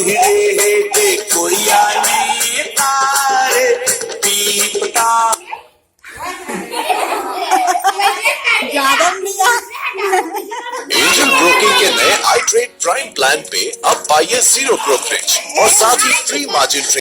भिड़े थे कोई आने तारे पीपता। एंजल ब्रोकिंग के नए iTrade प्राइम प्लान पे अब पाइए 0 ब्रोकरेज और साथ ही फ्री मार्जिन ट्रेड।